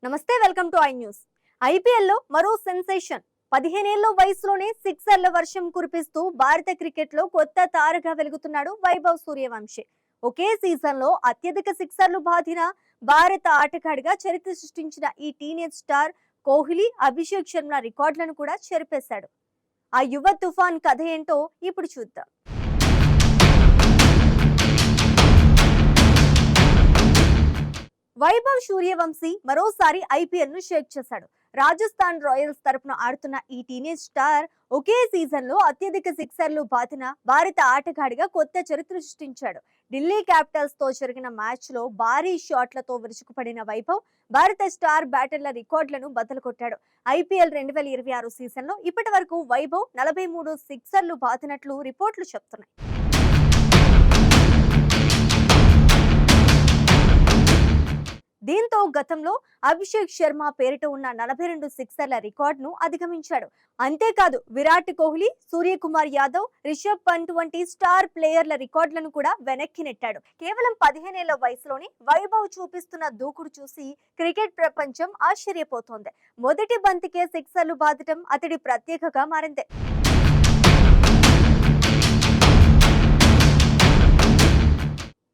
నమస్తే, welcome to I news. IPL లో మరో సెన్సేషన్. 15 ఏళ్ల వయసులోనే సిక్సర్ల వర్షం కురిపిస్తూ భారత క్రికెట్ లో కొత్త తారగా వెలుగుతున్నాడు వైభవ్ సూర్యవంశీ. ఒకే సీజన్ లో అత్యధిక సిక్సర్లు బాధిన భారత ఆటగాడిగా చరిత్ర సృష్టించిన ఈ టీనేజ్ స్టార్ కోహ్లీ, అభిషేక్ శర్మ రికార్డులను కూడా చెరిపేశాడు. ఆ యువ తుఫాన్ కథ ఏంటో ఇప్పుడు చూద్దాం. వైభవ్ సూర్యవంశీ మరోసారి ఐపీఎల్ ను షేక్ చేశాడు. రాజస్థాన్ రాయల్స్ తరపున ఆడుతున్న ఈ టీనేజ్ స్టార్ ఒకే సీజన్ లో అత్యధిక సిక్సర్లు బాతిన భారత ఆటగాడిగా కొత్త చరిత్ర సృష్టించాడు. ఢిల్లీ క్యాపిటల్స్ తో జరిగిన మ్యాచ్ లో భారీ షాట్లతో విరుచుకుపడిన వైభవ్ భారత స్టార్ బ్యాటర్ల రికార్డులను బద్దలు కొట్టాడు. ఐపీఎల్ 2026 సీజన్ లో ఇప్పటి వరకు వైభవ్ 43 సిక్సర్లు బాతినట్లు రిపోర్టులు చెప్తున్నాయి. దీంతో గతంలో అభిషేక్ శర్మ పేరిట ఉన్న 42 సిక్సర్ల రికార్డును అధిగమించాడు. అంతేకాదు విరాట్ కోహ్లీ, సూర్యకుమార్ యాదవ్, రిషబ్ పంత్ వంటి స్టార్ ప్లేయర్ల రికార్డులను కూడా వెనక్కి నెట్టాడు. కేవలం 15 ఏళ్ల వయసులోనే వైభవ్ చూపిస్తున్న దూకుడు చూసి క్రికెట్ ప్రపంచం ఆశ్చర్యపోతోంది. మొదటి బంతికే సిక్సర్లు బాదటం అతడి ప్రత్యేకగా మారింది.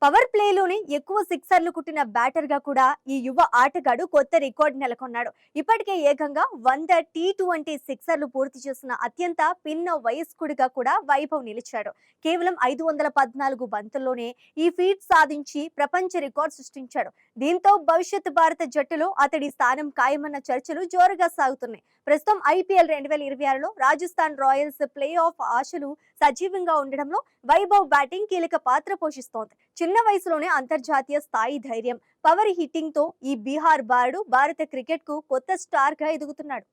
పవర్ ప్లేలోనే ఎక్కువ సిక్సర్లు కుట్టిన బ్యాటర్ గా కూడా ఈ యువ ఆటగాడు కొత్త రికార్డు నెలకొన్నాడు. ఇప్పటికే ఏకంగా 100 T20 సిక్సర్లు పూర్తి చేసిన అత్యంత పిన్న వయస్కుడిగా కూడా వైభవ్ నిలిచాడు. కేవలం 514 బంతుల్లోనే ఈ ఫీట్ సాధించి ప్రపంచ రికార్డు సృష్టించాడు. దీంతో భవిష్యత్ భారత జట్టులో అతడి స్థానం ఖాయమన్న చర్చలు జోరుగా సాగుతున్నాయి. ప్రస్తుతం ఐపీఎల్ 2026లో రాజస్థాన్ రాయల్స్ ప్లే ఆఫ్ ఆశలు సజీవంగా ఉండడంలో వైభవ్ బ్యాటింగ్ కీలక పాత్ర పోషిస్తోంది. చిన్న వయసులోనే అంతర్జాతీయ స్థాయి ధైర్యం, పవర్ హిట్టింగ్ తో ఈ బీహార్ బారుడు భారత క్రికెట్ కు కొత్త స్టార్ గా ఎదుగుతున్నాడు.